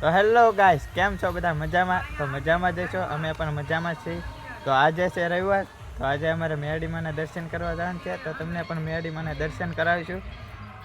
તો hello guys, કેમ છો બધા? મજામાં? તો મજામાં જ છો, અમે પણ મજામાં છીએ. તો આજે છે રવિવાર, તો આજે અમારે મેરડીમાના દર્શન કરવા જવાનું છે. તો તમને પણ મેરડીમાના દર્શન કરાવીશું,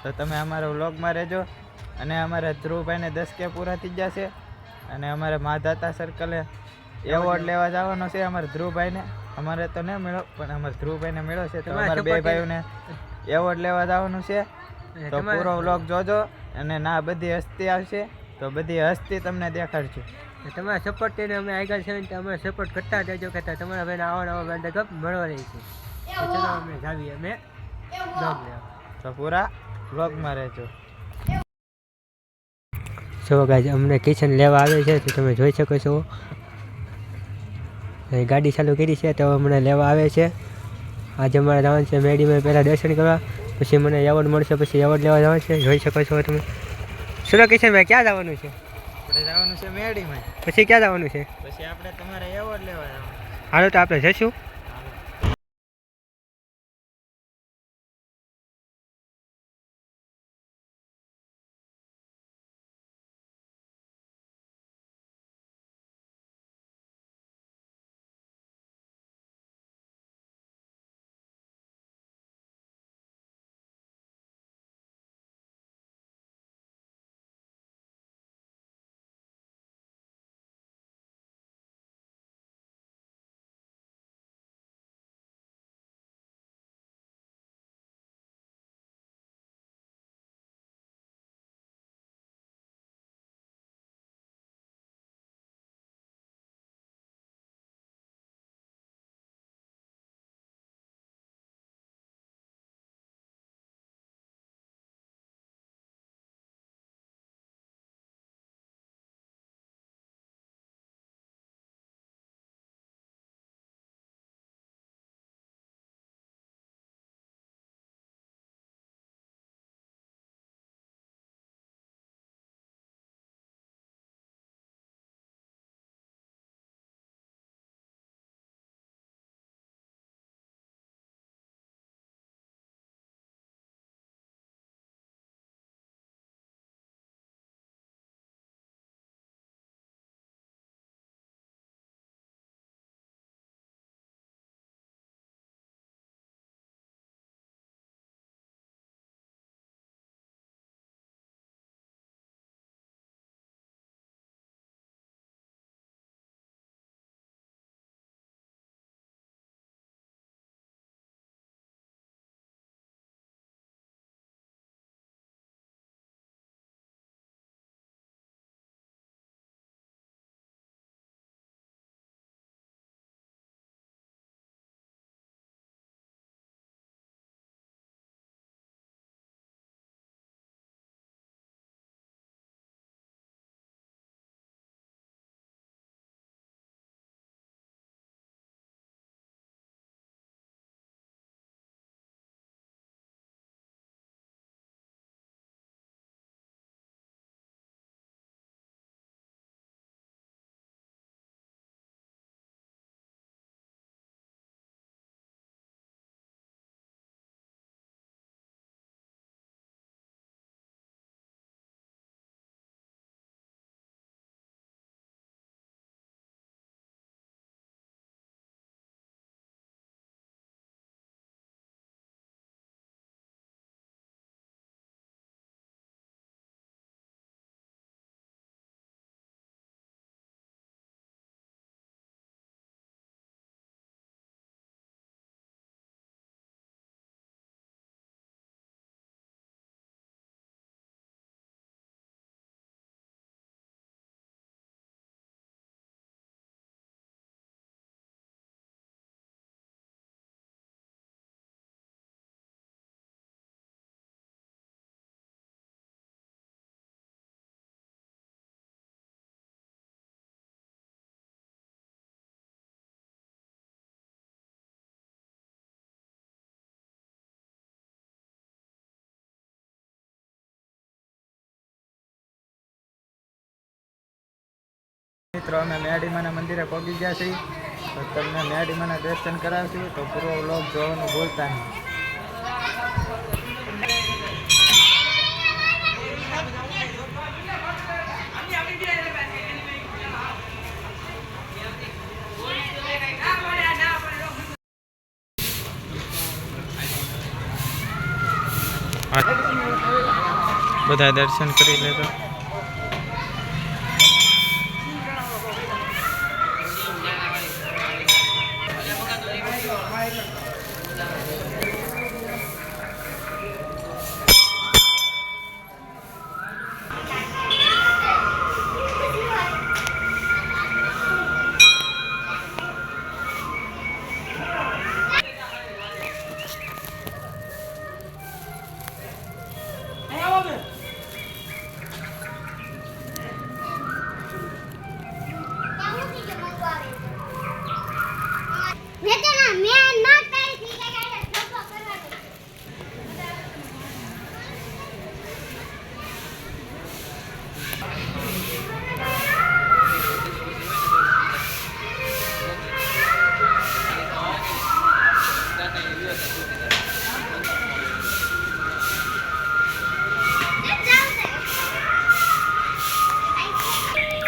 તો તમે અમારા વ્લોગમાં રહેજો. અને અમારે ધ્રુવભાઈને 10K પૂરા થઈ ગયા છે. અને અમારે માધાતા સર્કલે એવોર્ડ લેવા જવાનો છે અમારે ધ્રુવભાઈને. અમારે તો નહીં મળ્યો, પણ અમારે ધ્રુવભાઈને મળ્યો છે. તો અમારે બે ભાઈઓને એવોર્ડ લેવા જવાનું છે. તો પૂરો વ્લોગ જોજો. અને ના બધી હસ્તી આવશે, તો બધી હસ્તી તમને દેખાડશું. તમારા સપોર્ટને અમે આગળ છે ને અમે સપોર્ટ કરતા જજો, કહેતા તમારા ભાઈને આવા બાંધા ગપ મળવા રહી છે. ચલો અમે જાવીએ અમે બ્લોગ લેવા. તો પૂરા વ્લોગમાં રહેજો. સો ગાઈઝ, અમને કિચન લેવા આવે છે, તો તમે જોઈ શકો છો. ગાડી ચાલુ કરી છે, તો અમને લેવા આવે છે. આજે અમારે જવાનું છે મેડીમાં પહેલાં દર્શન કરવા, પછી મને એવોર્ડ મળશે, પછી એવોર્ડ લેવા જવાનું છે. જોઈ શકો છો તમે. સુરો કિશનભાઈ, ક્યાં જવાનું છે? આપણે જવાનું છે મેરડીમાં. પછી ક્યાં જવાનું છે? પછી આપણે તમારે એવોર્ડ લેવા જવાનું. હાલો, તો આપણે જઈશું. મિત્રો, અમે મેરડીમાના મંદિરે પહોંચી ગયા છીએ. તો તમને મેરડીમાના દર્શન કરાવશું, તો પૂરો વ્લોગ જોવાનું ભૂલતા નહીં. બધા દર્શન કરી લેજો.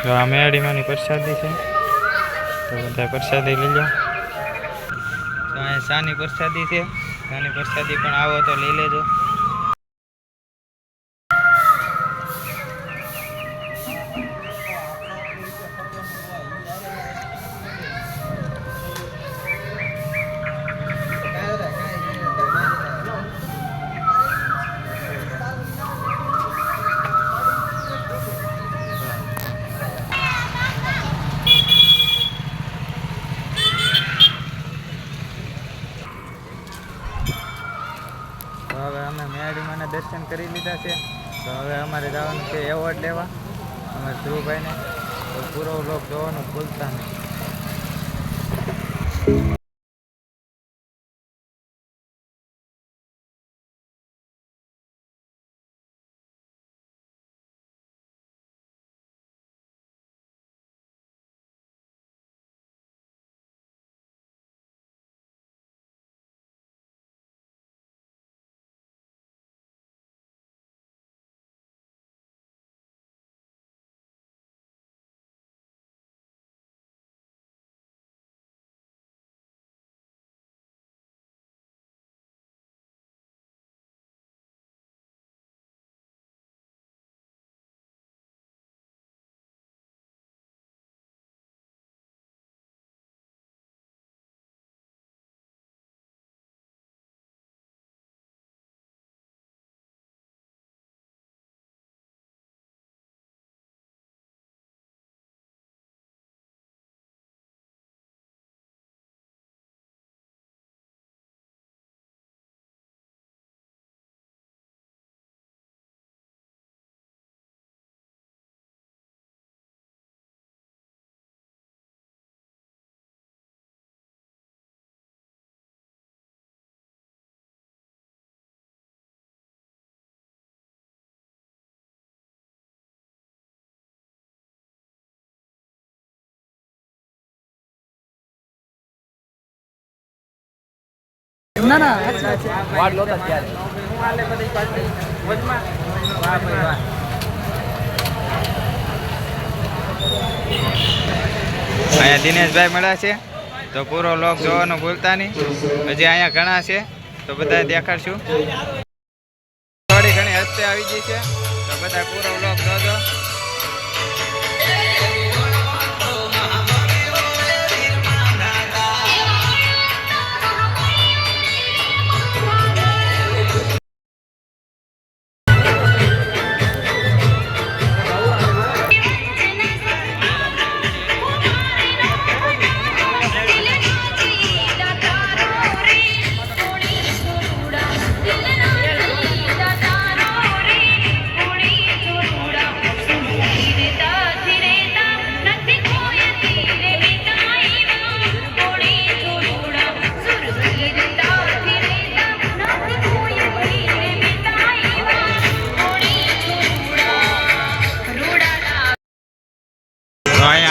તો આ મેળીમાંની પ્રસાદી છે, તો બધા પ્રસાદી લઈ લો. તો અહીંયા શાની પ્રસાદી છે, શાની પ્રસાદી પણ આવો તો લઈ લેજો. તો હવે અમે મેળીમાંના દર્શન કરી લીધા છે. તો હવે અમારે જવાનું છે એવોર્ડ લેવા અમારે ધ્રુવભાઈને. તો પૂરો વ્લોગ જોવાનું ભૂલતા નહીં. ના ના વાડ લોતા ત્યારે અહીંયા દિનેશભાઈ મળ્યા છે, તો પૂરો વ્લોગ જોવાનું ભૂલતા નહીં. હજી અહીંયા ઘણા છે, તો બધા દેખાડશું. થોડી ઘણી હસ્તે આવી ગઈ છે, તો બધા પૂરો વ્લોગ જોજો.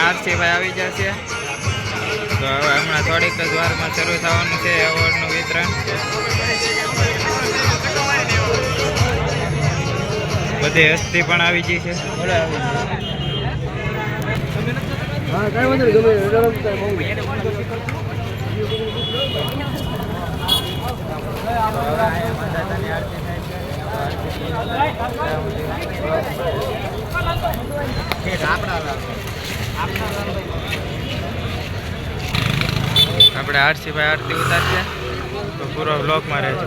આરસીભાઈ આવી જશે. તો હવે હમણાં થોડીક જ વારમાં શરૂ થવાનું છે એવોર્ડનું વિતરણ. બધી હસ્તી પણ આવી ગઈ છે. આપણે આરસીભાઈ આરતી ઉતારશે તો પૂરો બ્લોકમાં રહેજો.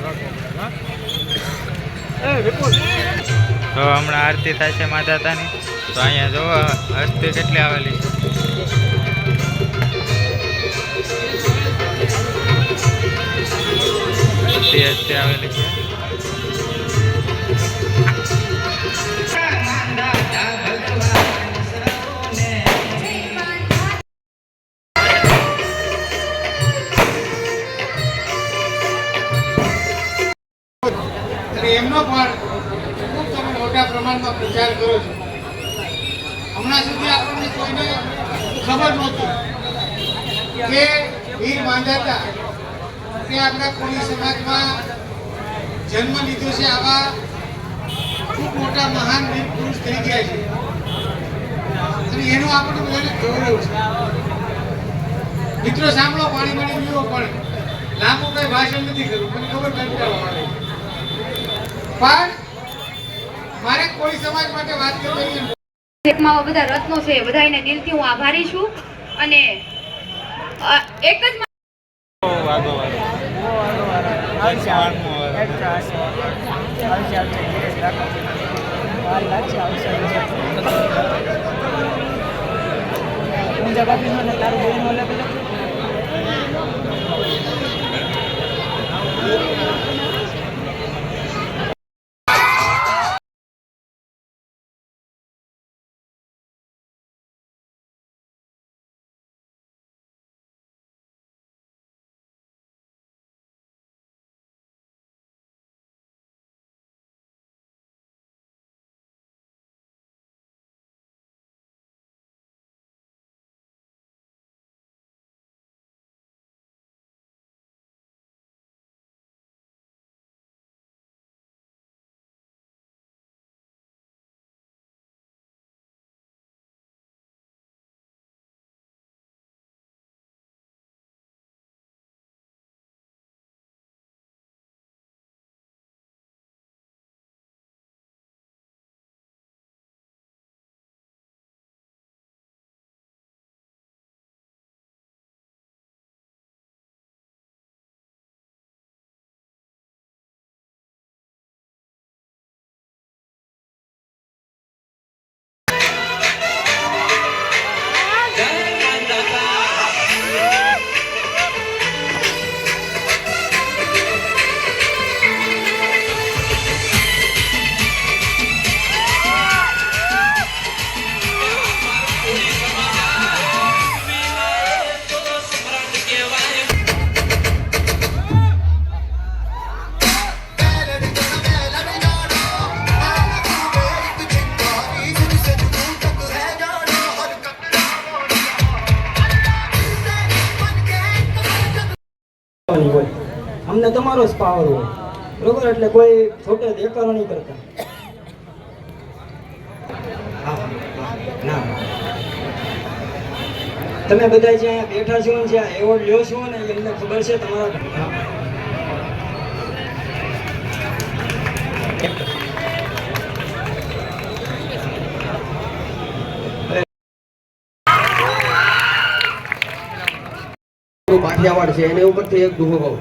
તો હમણાં આરતી થાય છે માધાતાની. તો અહીંયા જો અસ્થિ કેટલી આવેલી છે. અસ્થિ આવેલી છે. એમનો પણ ખૂબ તમે મોટા પ્રમાણમાં પ્રચાર કરો છો. હમણાં સુધી આપણને કોઈને ખબર નહોતી કે વીર માંધાતા તે આપણા કોળી સમાજમાં જન્મ લીધો છે. આવા ખૂબ મોટા મહાન વીર પુરુષ થઈ ગયા છે અને એનો આપણને બધાને ગૌરવ છે. મિત્રો સાંભળો, પાણી પાણી પીવો, પણ લાંબુ કઈ ભાષણ નથી કરવું, મને ખબર કંટાળો આવે. પણ મારે કોળી સમાજ માટે વાત કરવી છે. માં બધા રત્નો છે, બધાને દિલથી હું આભારી છું. અને એક જ અમને તમારો જ પાવર હોય, બરોબર? એટલે કોઈ છોટે દેખાડો નહીં કરતા. ના, તમે બધા જે અહીંયા બેઠા છો ને, જે એવોર્ડ લ્યો છો ને, એમને ખબર છે તમારા કાઠિયાવાડ છે એને ઉપરથી એક દુહો કહું.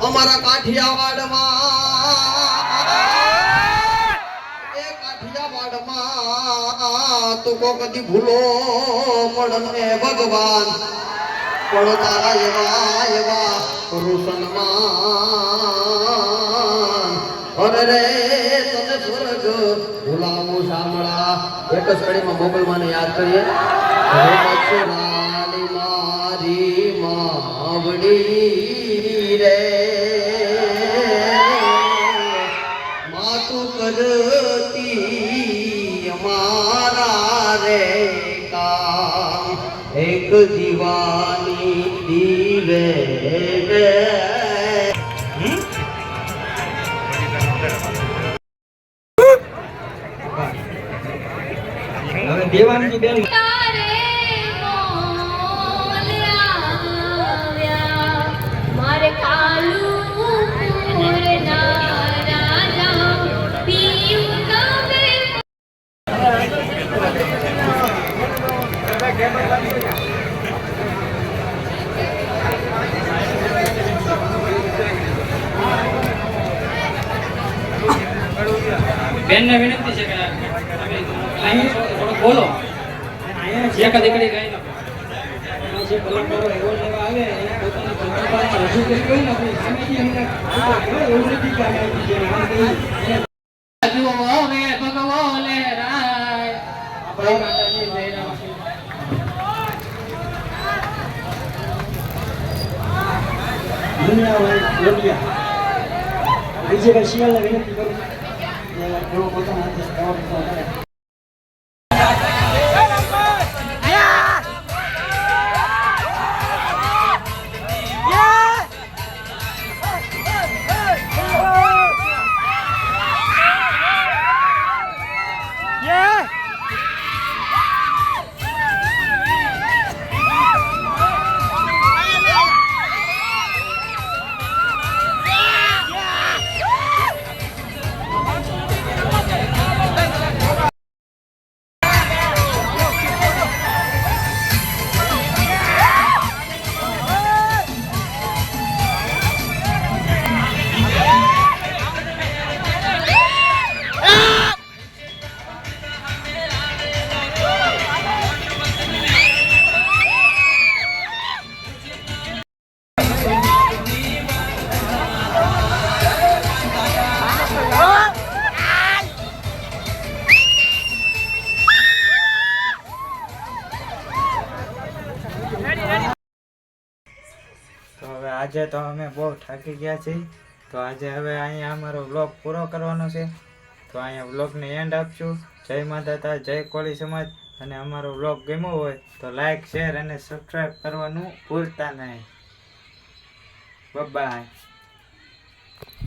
અમારા કાઠિયાવાડમાં તું કો કદી ભૂલો મળને ભગવાન, પણ તારા એવા એવા રોશનમાં અરે રે તને સ્વર્ગ ભૂલાવું સાંભળા. એક જ કડીમાં મોગલમાને યાદ કરીએ. માવડી રે માતું કરતી અમારા રે કામ, એક દીવાની દીવે હવે દેવાનજી બેન મારે કાલુ રાજા તમને વિનંતી છે કે તમે અહીં થોડું બોલો અહીંયા એક દીકરી ગાઈ નાખો. જે કલાકારો એવોર્ડ લેવા આવે એ પોતાની પ્રતિભા રજૂ કરી હોય ને આપણી સામેથી એમને એવું નથી કે અમે જે નામ કહ્યું જુઓ હવે ભગવો લહેરાય. જય માતાજી, જય રામ. દુનિયા લોટિયા વિજયભાઈ શિયાળને વિનંતી કરું કે તેઓ પોતાના હાથે એવોર્ડ કરે. તો હવે આજે તો અમે બહુ થાકી ગયા છીએ, તો આજે હવે અહીંયા અમારો વ્લોગ પૂરો કરવાનો છે. તો અહીંયા વ્લોગને એન્ડ આપશું. જય માતા, જય કોળી સમાજ. અને અમારો વ્લોગ ગમ્યો હોય તો લાઈક, શેર અને સબસ્ક્રાઈબ કરવાનું ભૂલતા નહીં. બાય.